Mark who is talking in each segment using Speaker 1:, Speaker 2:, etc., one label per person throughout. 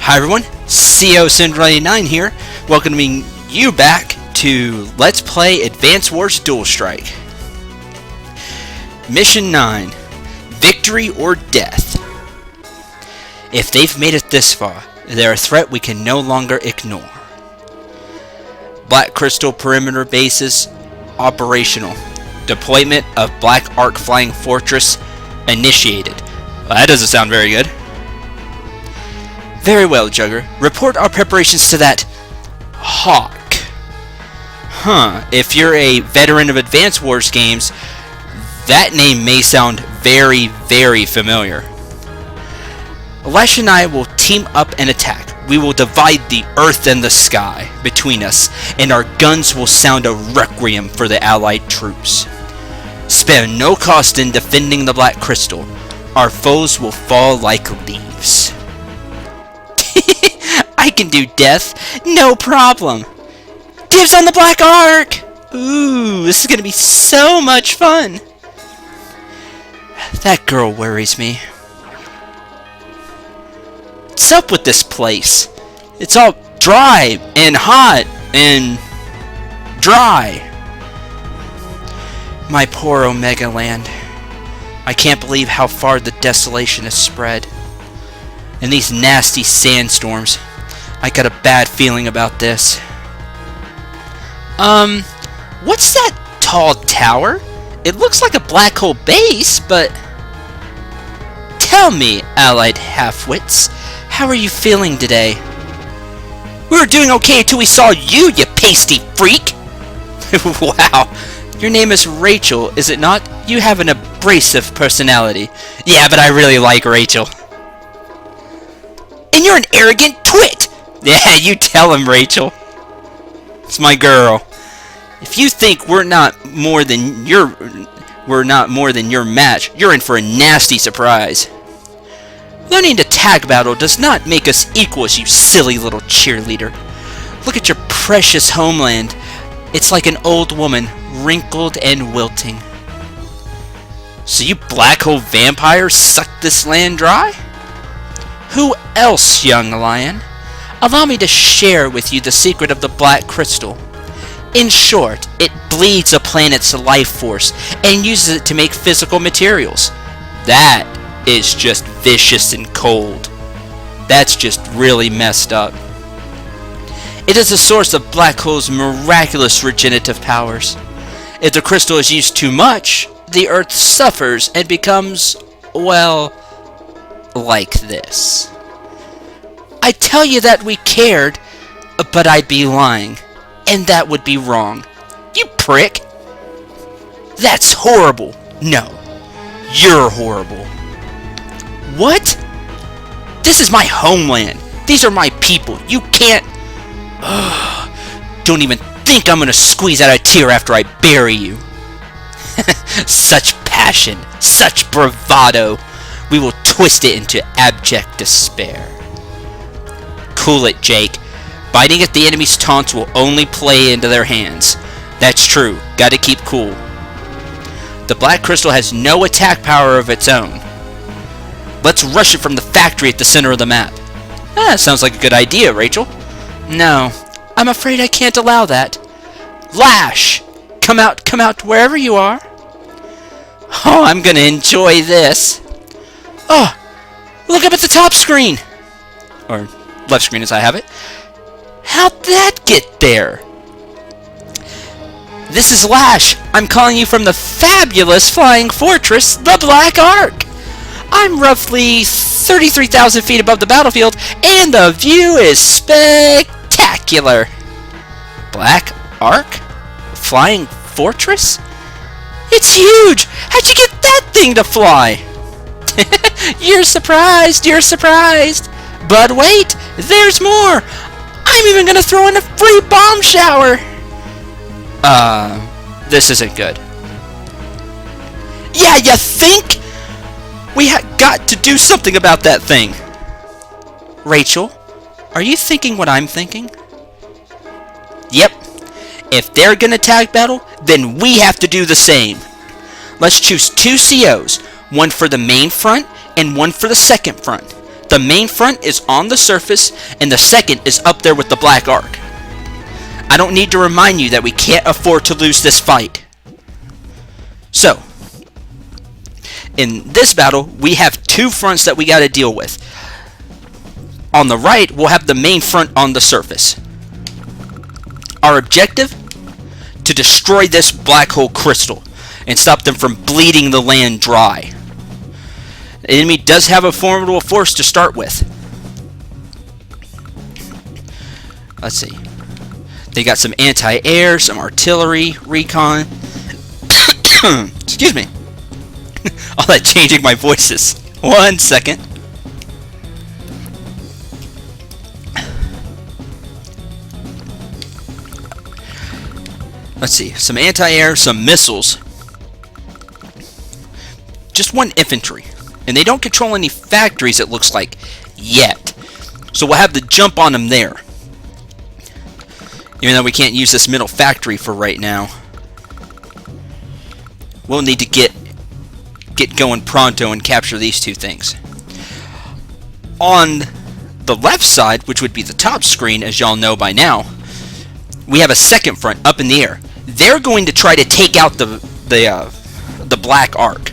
Speaker 1: Hi everyone, CO Cendril here, welcoming you back to Let's Play Advance Wars Dual Strike. Mission 9, Victory or Death. If they've made it this far, they're a threat we can no longer ignore. Black Crystal Perimeter Bases operational. Deployment of Black Arc Flying Fortress initiated. Well, that doesn't sound very good. Very well, Jugger. Report our preparations to that Hawk. If you're a veteran of Advance Wars games, that name may sound very, very familiar. Lash and I will team up and attack. We will divide the earth and the sky between us, and our guns will sound a requiem for the Allied troops. Spare no cost in defending the Black Crystal. Our foes will fall like leaves. I can do death, no problem. Dibs on the Black Arc! Ooh, this is gonna be so much fun. That girl worries me. What's up with this place? It's all dry and hot and dry. My poor Omega Land. I can't believe how far the desolation has spread. And these nasty sandstorms. I got a bad feeling about this. What's that tall tower? It looks like a black hole base, but... Tell me, Allied half-wits, how are you feeling today? We were doing okay until we saw you, you pasty freak! Wow, your name is Rachel, is it not? You have an abrasive personality. Yeah, but I really like Rachel. And you're an arrogant twit! Yeah, you tell him, Rachel. It's my girl. If you think we're not more than your match, you're in for a nasty surprise. Learning to tag battle does not make us equals, you silly little cheerleader. Look at your precious homeland. It's like an old woman, wrinkled and wilting. So you black hole vampires sucked this land dry? Who else, young lion? Allow me to share with you the secret of the Black Crystal. In short, it bleeds a planet's life force and uses it to make physical materials. That is just vicious and cold. That's just really messed up. It is the source of black holes' miraculous regenerative powers. If the crystal is used too much, the Earth suffers and becomes, well, like this. I tell you that we cared, but I'd be lying, and that would be wrong. You prick! That's horrible! No, you're horrible. What? This is my homeland. These are my people. You can't... Don't even think I'm gonna squeeze out a tear after I bury you. Such passion, such bravado. We will twist it into abject despair. Cool it, Jake. Biting at the enemy's taunts will only play into their hands. That's true. Gotta keep cool. The Black Crystal has no attack power of its own. Let's rush it from the factory at the center of the map. Sounds like a good idea, Rachel. No, I'm afraid I can't allow that. Lash! Come out, wherever you are. Oh, I'm gonna enjoy this. Oh, look up at the top screen. Or left screen as I have it. How'd that get there? This is Lash. I'm calling you from the fabulous flying fortress, the Black Arc. I'm roughly 33,000 feet above the battlefield, and the view is spectacular. Black Arc? Flying fortress? It's huge! How'd you get that thing to fly? You're surprised! But wait, there's more! I'm even gonna throw in a free bomb shower! This isn't good. Yeah, you think? We got to do something about that thing. Rachel, are you thinking what I'm thinking? Yep. If they're gonna tag battle, then we have to do the same. Let's choose two COs, one for the main front and one for the second front. The The main front is on the surface, and the second is up there with the black arc. I don't need to remind you that we can't afford to lose this fight. So, in this battle, we have two fronts that we got to deal with. On the right, we'll have the main front on the surface. Our objective? To destroy this black hole crystal and stop them from bleeding the land dry. The enemy does have a formidable force to start with. Let's see. They got some anti-air, some artillery, recon. Excuse me. All that changing my voices. 1 second. Let's see. Some anti-air, some missiles. Just one infantry. And they don't control any factories, it looks like, yet. So we'll have to jump on them there. Even though we can't use this middle factory for right now. We'll need to get going pronto and capture these two things. On the left side, which would be the top screen, as y'all know by now, we have a second front up in the air. They're going to try to take out the black arc.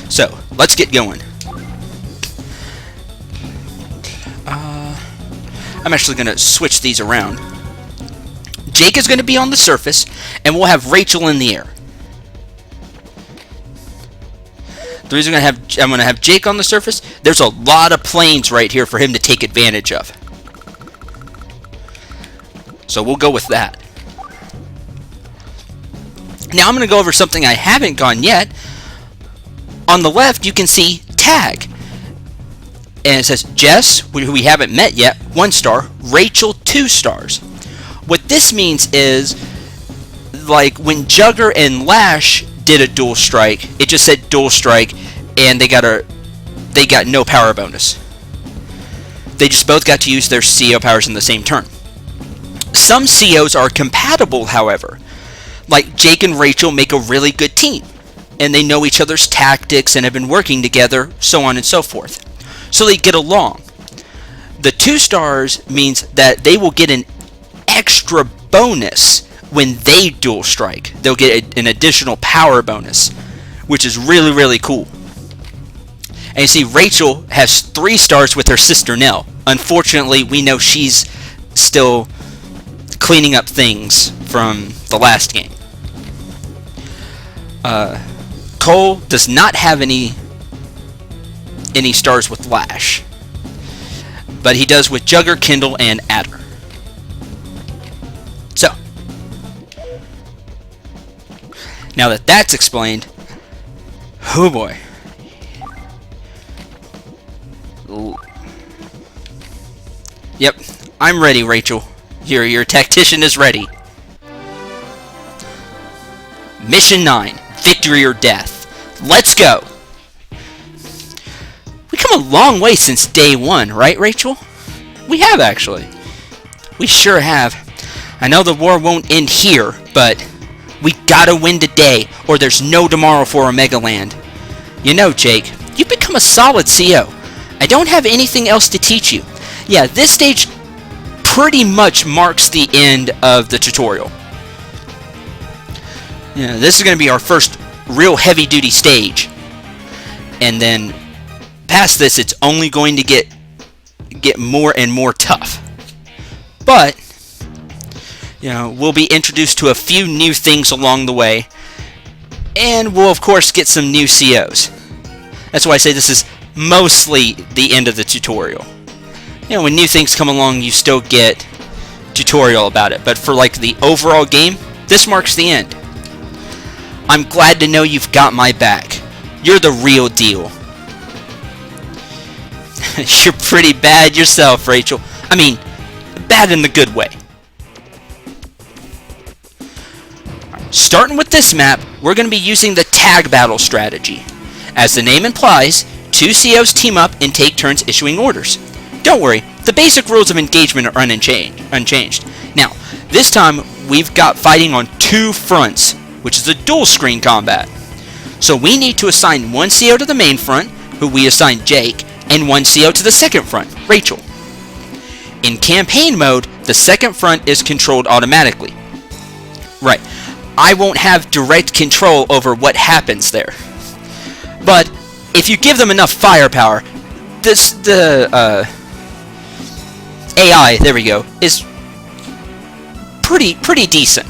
Speaker 1: So, let's get going. I'm actually going to switch these around. Jake is going to be on the surface, and we'll have Rachel in the air. The reason I'm going to have Jake on the surface, there's a lot of planes right here for him to take advantage of. So we'll go with that. Now I'm going to go over something I haven't gone yet. On the left, you can see tag. And it says Jess, who we haven't met yet, 1 star. Rachel, 2 stars. What this means is, like when Jugger and Lash did a dual strike, it just said dual strike, and they got no power bonus. They just both got to use their CO powers in the same turn. Some COs are compatible, however. Like Jake and Rachel make a really good team, and they know each other's tactics and have been working together, so on and so forth. So they get along. The 2 stars means that they will get an extra bonus when they dual strike. They'll get an additional power bonus, which is really, really cool. And you see Rachel has 3 stars with her sister Nell. Unfortunately, we know she's still cleaning up things from the last game. Cole does not have any stars with Lash, but he does with Jugger, Kindle, and Adder. So, now that that's explained, oh boy. Yep, I'm ready, Rachel. Your tactician is ready. Mission 9, Victory or Death. Let's go! We come a long way since day 1, right, Rachel? We have, actually. We sure have. I know the war won't end here, but we gotta win today, or there's no tomorrow for Omega Land. You know, Jake, you've become a solid CO. I don't have anything else to teach you. Yeah, this stage pretty much marks the end of the tutorial. Yeah, this is going to be our first real heavy-duty stage. And then past this, it's only going to get more and more tough. But, you know, we'll be introduced to a few new things along the way. And we'll, of course, get some new COs. That's why I say this is mostly the end of the tutorial. You know, when new things come along, you still get tutorial about it. But for, like, the overall game, this marks the end. I'm glad to know you've got my back. You're the real deal. You're pretty bad yourself, Rachel. I mean, bad in the good way. Starting with this map, we're going to be using the tag battle strategy. As the name implies, 2 COs team up and take turns issuing orders. Don't worry, the basic rules of engagement are unchanged. Now, this time we've got fighting on 2 fronts, which is a dual screen combat. So we need to assign 1 CO to the main front, who we assigned Jake, and 1 CO to the second front, Rachel. In campaign mode, the second front is controlled automatically. Right, I won't have direct control over what happens there. But if you give them enough firepower, the AI, there we go, is pretty decent.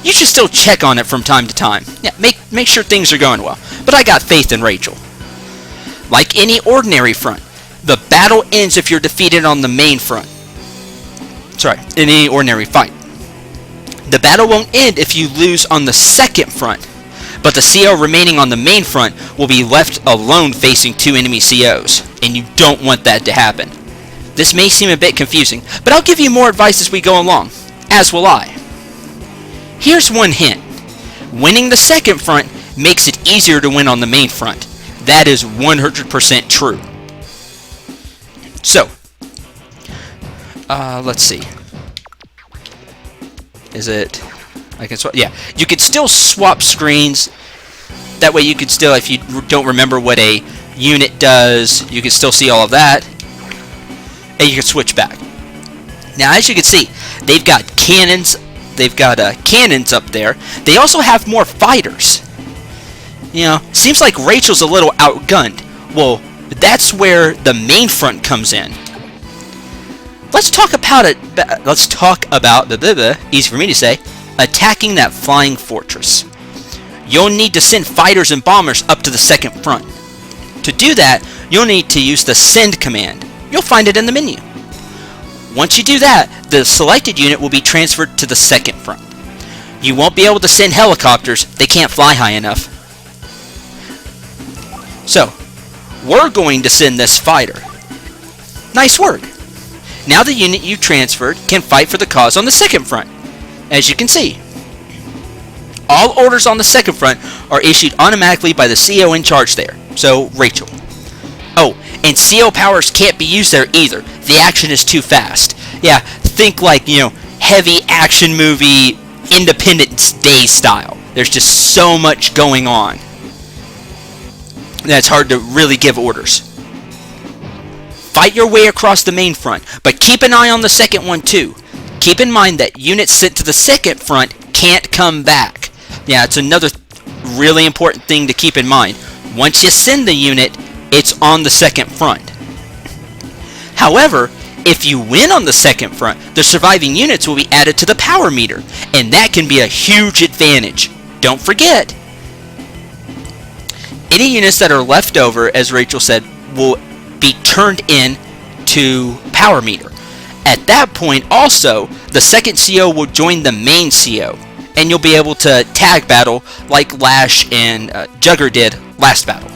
Speaker 1: You should still check on it from time to time. Yeah, make sure things are going well. But I got faith in Rachel. Like any ordinary front, the battle ends if you're defeated on the main front. Sorry, in any ordinary fight. The battle won't end if you lose on the second front, but the CO remaining on the main front will be left alone facing 2 enemy COs, and you don't want that to happen. This may seem a bit confusing, but I'll give you more advice as we go along, as will I. Here's one hint. Winning the second front makes it easier to win on the main front. That is 100% true. So, let's see. Is it... I can swap... Yeah, you could still swap screens. That way you could still, if you don't remember what a unit does, you can still see all of that. And you can switch back. Now, as you can see, they've got cannons. They've got cannons up there. They also have more fighters. You know, seems like Rachel's a little outgunned. Well, that's where the main front comes in. Let's talk about it. Let's talk about easy for me to say, attacking that flying fortress. You'll need to send fighters and bombers up to the second front. To do that, you'll need to use the send command. You'll find it in the menu. Once you do that, the selected unit will be transferred to the second front. You won't be able to send helicopters, they can't fly high enough. So, we're going to send this fighter. Nice work! Now the unit you transferred can fight for the cause on the second front. As you can see, all orders on the second front are issued automatically by the CO in charge there, so Rachel. Oh, and CO powers can't be used there either. The action is too fast. Yeah, think like, you know, heavy action movie Independence Day style. There's just so much going on that it's hard to really give orders. Fight your way across the main front, but keep an eye on the second one too. Keep in mind that units sent to the second front can't come back. Yeah, it's another really important thing to keep in mind. Once you send the unit, it's on the second front. However, if you win on the second front, the surviving units will be added to the power meter, and that can be a huge advantage. Don't forget, any units that are left over, as Rachel said, will be turned in to power meter. At that point also, the second CO will join the main CO, and you'll be able to tag battle like Lash and Jugger did last battle.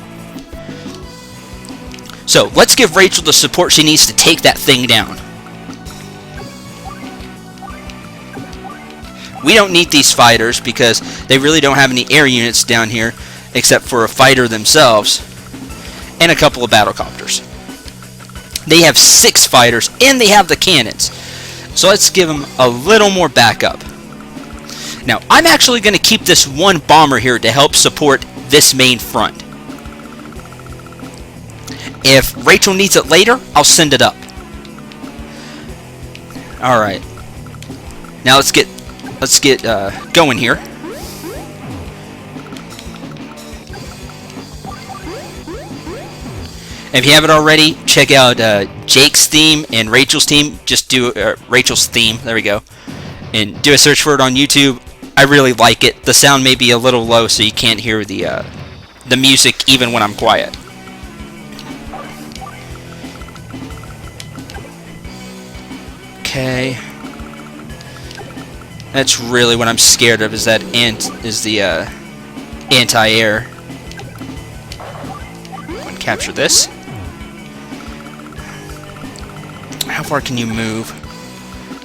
Speaker 1: So, let's give Rachel the support she needs to take that thing down. We don't need these fighters because they really don't have any air units down here except for a fighter themselves and a couple of battlecopters. They have 6 fighters and they have the cannons. So let's give them a little more backup. Now, I'm actually going to keep this one bomber here to help support this main front. If Rachel needs it later, I'll send it up. Alright. Now let's get going here. If you haven't already, check out Jake's theme and Rachel's theme. Just do Rachel's theme. There we go. And do a search for it on YouTube. I really like it. The sound may be a little low, so you can't hear the music even when I'm quiet. Okay. That's really what I'm scared of, is that the anti-air. Capture this. How far can you move?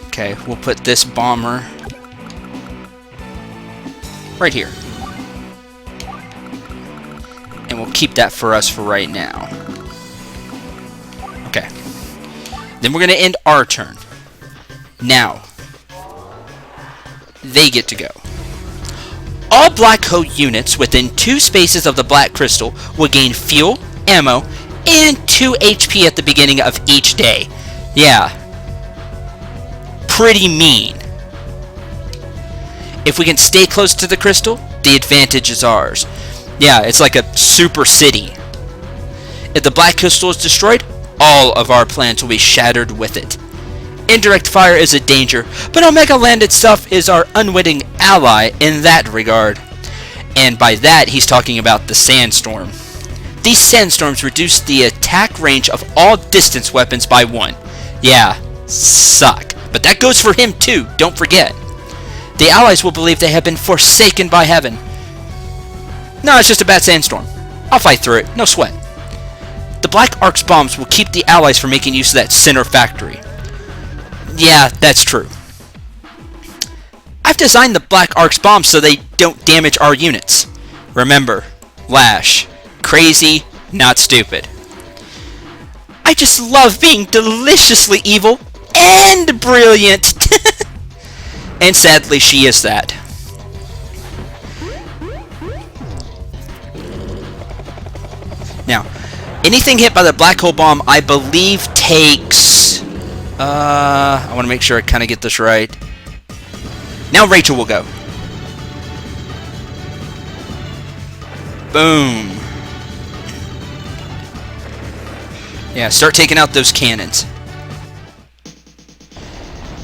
Speaker 1: Okay, we'll put this bomber right here. And we'll keep that for us for right now. Okay. Then we're going to end our turn. Now, they get to go. All black hole units within 2 spaces of the black crystal will gain fuel, ammo, and 2 HP at the beginning of each day. Yeah. Pretty mean. If we can stay close to the crystal, the advantage is ours. Yeah, it's like a super city. If the black crystal is destroyed, all of our plans will be shattered with it. Indirect fire is a danger, but Omega Land itself is our unwitting ally in that regard. And by that, he's talking about the sandstorm. These sandstorms reduce the attack range of all distance weapons by 1. Yeah, suck. But that goes for him too, don't forget. The allies will believe they have been forsaken by heaven. No, it's just a bad sandstorm. I'll fight through it, no sweat. The Black Ark's bombs will keep the allies from making use of that center factory. Yeah, that's true. I've designed the Black Ark's bombs so they don't damage our units. Remember, Lash. Crazy, not stupid. I just love being deliciously evil and brilliant. And sadly, she is that. Now, anything hit by the black hole bomb, I believe, takes... I want to make sure I kind of get this right. Now Rachel will go. Boom. Yeah, start taking out those cannons.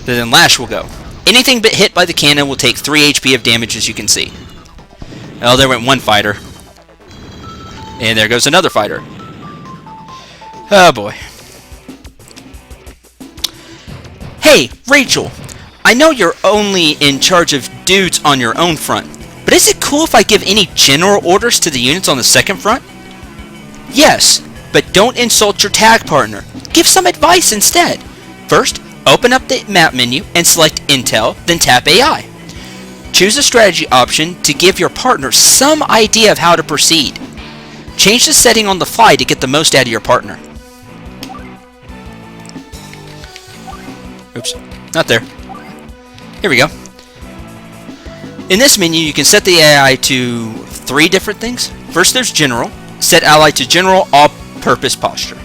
Speaker 1: Then Lash will go. Anything but hit by the cannon will take 3 HP of damage, as you can see. Oh, there went one fighter. And there goes another fighter. Oh boy. Hey, Rachel. I know you're only in charge of dudes on your own front, but is it cool if I give any general orders to the units on the second front? Yes, but don't insult your tag partner. Give some advice instead. First, open up the map menu and select Intel, then tap AI. Choose a strategy option to give your partner some idea of how to proceed. Change the setting on the fly to get the most out of your partner. Oops, not there. Here we go. In this menu, you can set the AI to 3 different things. First, there's General. Set ally to General All-Purpose Posture.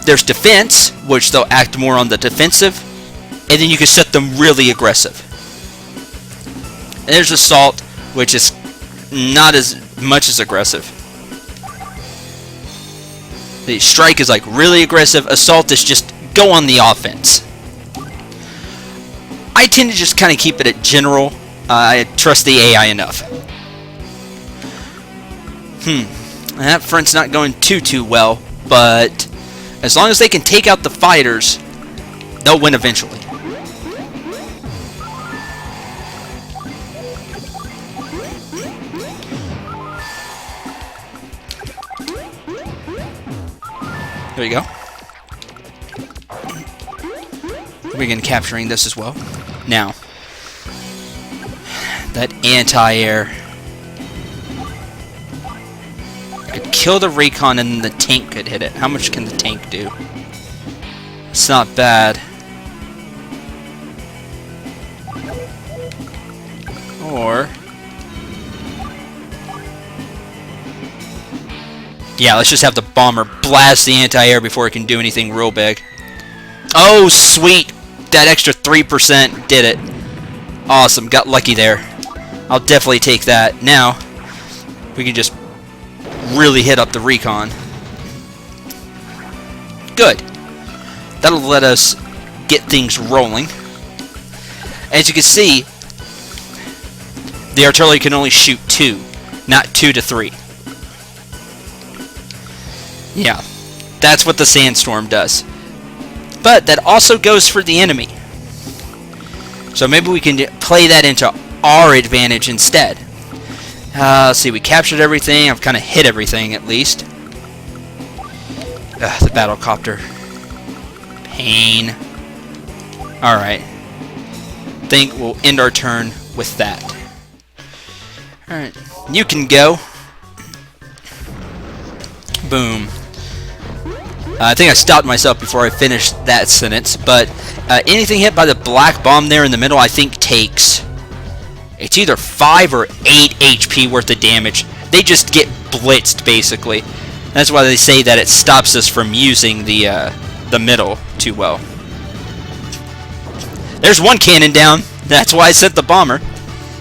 Speaker 1: There's Defense, which they'll act more on the defensive. And then you can set them really aggressive. And there's Assault, which is not as much as aggressive. The Strike is like really aggressive. Assault is just go on the offense. I tend to just kind of keep it at General. I trust the AI enough. That front's not going too well, but as long as they can take out the fighters, they'll win eventually. There you go. We're begin capturing this as well. Now, that anti-air could kill the recon and the tank could hit it. How much can the tank do? It's not bad. Or... yeah, let's just have the bomber blast the anti-air before it can do anything real big. Oh, sweet! That extra 3% did it. Awesome, got lucky there. I'll definitely take that. Now, we can just really hit up the recon. Good. That'll let us get things rolling. As you can see, the artillery can only shoot 2, not 2 to 3. Yeah, that's what the sandstorm does. But that also goes for the enemy. So maybe we can play that into our advantage instead. Let's see, we captured everything. I've kind of hit everything at least. The battlecopter. Pain. Alright. Think we'll end our turn with that. Alright, you can go. Boom. I think I stopped myself before I finished that sentence, but anything hit by the black bomb there in the middle, I think takes It's either 5 or 8 HP worth of damage. They just get blitzed, basically. That's why they say that it stops us from using the middle too well. There's one cannon down. That's why I sent the bomber.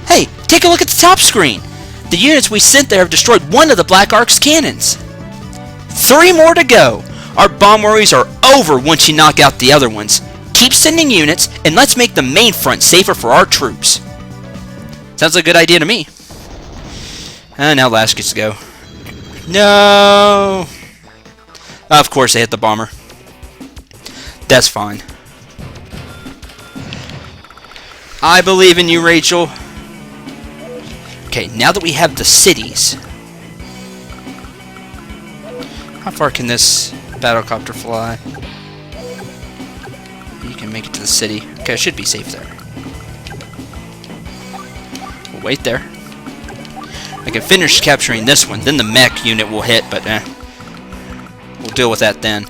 Speaker 1: Hey, take a look at the top screen. The units we sent there have destroyed one of the Black Ark's cannons. 3 more to go. Our bomb worries are over once you knock out the other ones. Keep sending units, and let's make the main front safer for our troops. Sounds like a good idea to me. And now Lash gets to go. No! Of course they hit the bomber. That's fine. I believe in you, Rachel. Okay, now that we have the cities, how far can this battlecopter fly? You can make it to the city. Okay, I should be safe there. We'll wait there. I can finish capturing this one, then the mech unit will hit, but we'll deal with that then.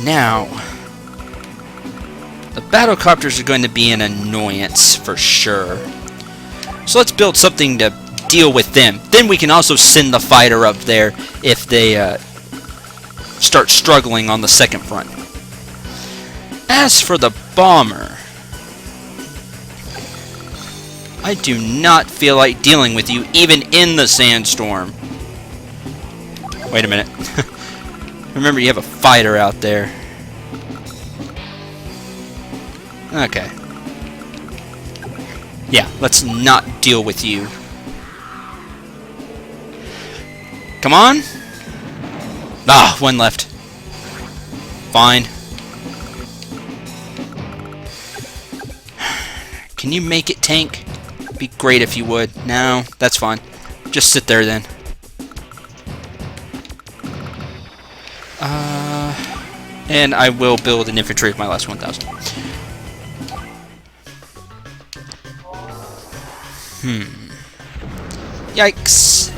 Speaker 1: Now, the battlecopters are going to be an annoyance for sure. So let's build something to deal with them. Then we can also send the fighter up there if they start struggling on the second front. As for the bomber, I do not feel like dealing with you even in the sandstorm. Wait a minute. Remember, you have a fighter out there. Okay. Yeah, let's not deal with you. Come on! Ah, one left. Fine. Can you make it, tank? Be great if you would. No, that's fine. Just sit there then. And I will build an infantry with my last 1,000. Yikes.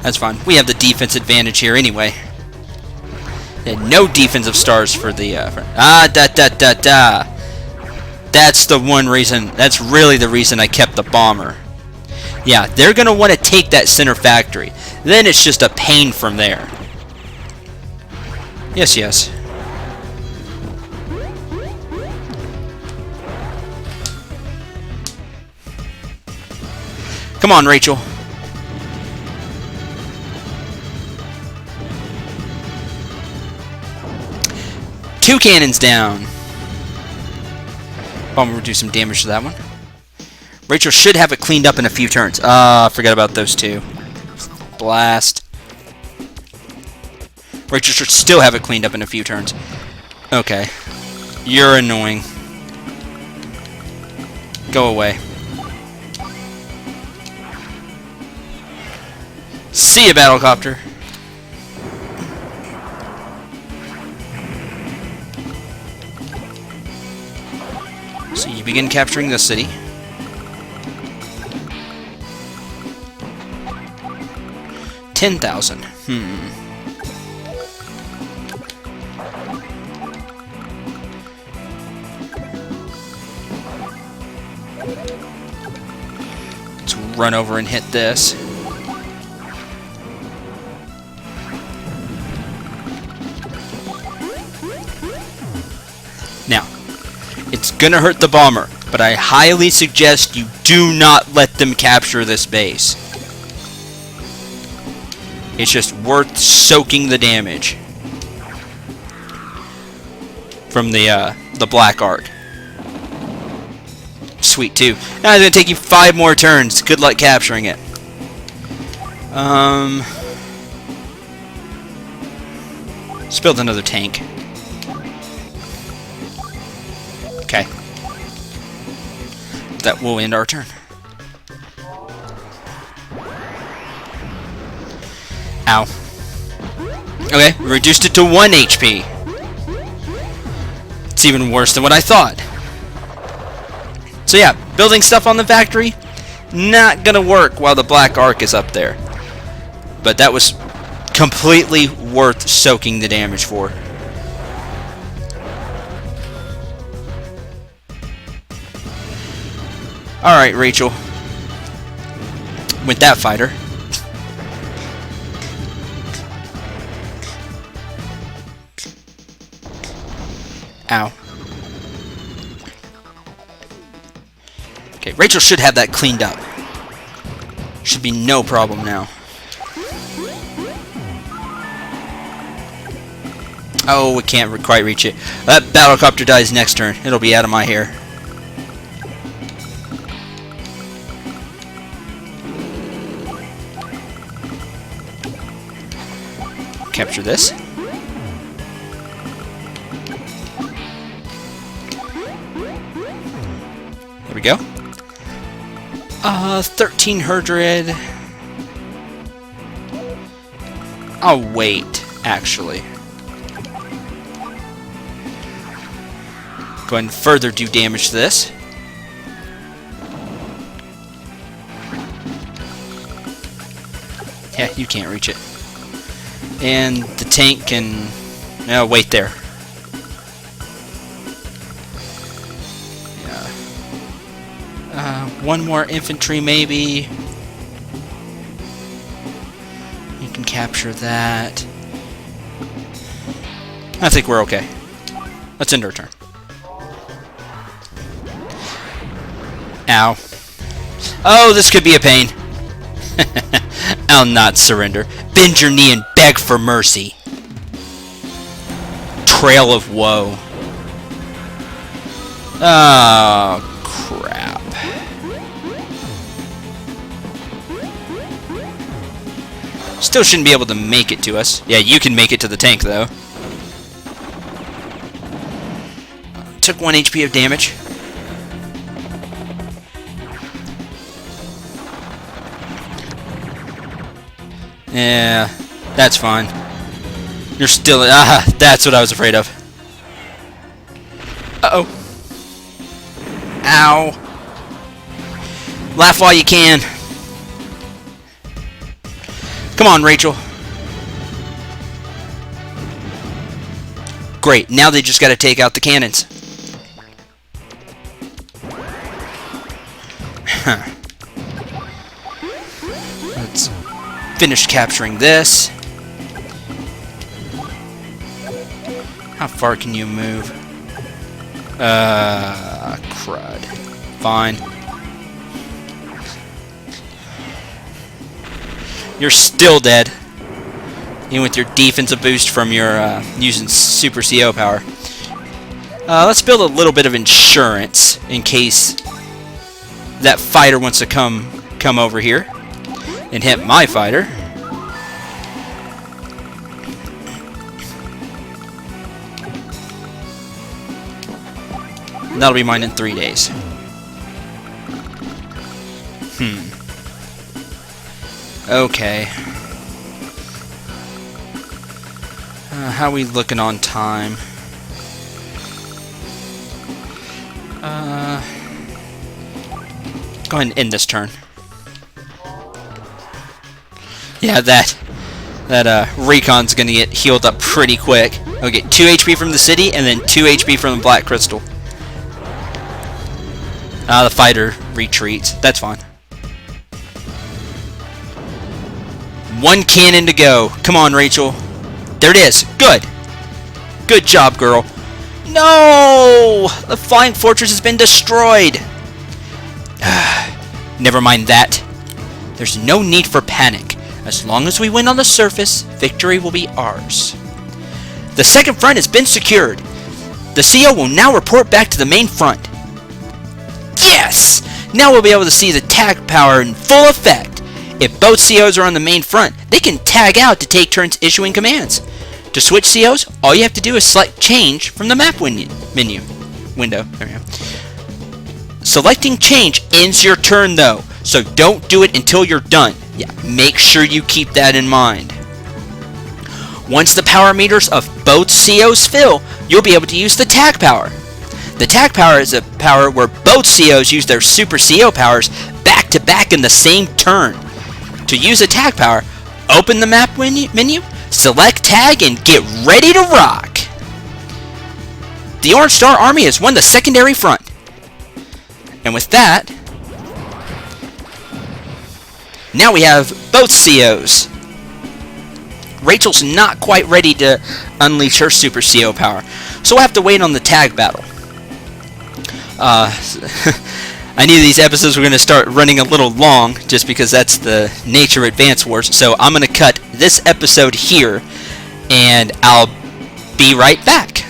Speaker 1: That's fine. We have the defense advantage here anyway. And no defensive stars for the... That's the one reason... That's really the reason I kept the bomber. Yeah, they're going to want to take that center factory. Then it's just a pain from there. Yes, yes. Come on, Rachel. Two cannons down. Bomber will do some damage to that one. Rachel should have it cleaned up in a few turns. Forget about those two. Blast. Rachel should still have it cleaned up in a few turns. Okay. You're annoying. Go away. See ya, battlecopter. So you begin capturing the city. $10,000. Let's run over and hit this. Now, it's gonna hurt the bomber, but I highly suggest you do not let them capture this base. It's just worth soaking the damage from the Black Ark. Sweet, too. Now it's gonna take you 5 more turns. Good luck capturing it. Let's build another tank. Okay. That will end our turn. Ow. Okay, we reduced it to 1 HP. It's even worse than what I thought. So yeah, building stuff on the factory, not gonna work while the Black Ark is up there. But that was completely worth soaking the damage for. Alright, Rachel. With that fighter. Ow. Okay, Rachel should have that cleaned up. Should be no problem now. Oh, we can't quite reach it. That battlecopter dies next turn. It'll be out of my hair. Capture this. There we go. 13 Herdred. I'll wait, actually. Go ahead and further do damage to this. Yeah, you can't reach it. And the tank can... No, wait there. Yeah. One more infantry, maybe. You can capture that. I think we're okay. Let's end our turn. Ow. Oh, this could be a pain. I'll not surrender. Bend your knee and beg for mercy. Trail of woe. Oh, crap. Still shouldn't be able to make it to us. Yeah, you can make it to the tank, though. Took 1 HP of damage. Yeah, that's fine. You're still... that's what I was afraid of. Uh-oh. Ow. Laugh while you can. Come on, Rachel. Great, now they just gotta take out the cannons. Huh. Let's finish capturing this. How far can you move? Crud. Fine. You're still dead. Even with your defensive boost from your using Super CO power. Let's build a little bit of insurance in case that fighter wants to come over here and hit my fighter. And that'll be mine in 3 days. Okay. How are we looking on time? Go ahead and end this turn. Yeah, that recon's gonna get healed up pretty quick. I'll get 2 HP from the city and then 2 HP from the Black Crystal. The fighter retreats. That's fine. 1 cannon to go. Come on, Rachel. There it is. Good. Good job, girl. No! The flying fortress has been destroyed. Never mind that. There's no need for panic. As long as we win on the surface, victory will be ours. The second front has been secured. The CO will now report back to the main front. Yes! Now we'll be able to see the tag power in full effect. If both COs are on the main front, they can tag out to take turns issuing commands. To switch COs, all you have to do is select change from the map window. There we go. Selecting change ends your turn though, so don't do it until you're done. Yeah, make sure you keep that in mind. Once the power meters of both COs fill, you'll be able to use the tag power. The tag power is a power where both COs use their Super CO powers back to back in the same turn. To use a tag power, Open the map menu, select tag, and get ready to rock! The Orange Star Army has won the secondary front. And with that, now we have both COs. Rachel's not quite ready to unleash her Super CO power, so we'll have to wait on the tag battle. I knew these episodes were going to start running a little long, just because that's the nature of Advance Wars, so I'm going to cut this episode here, and I'll be right back.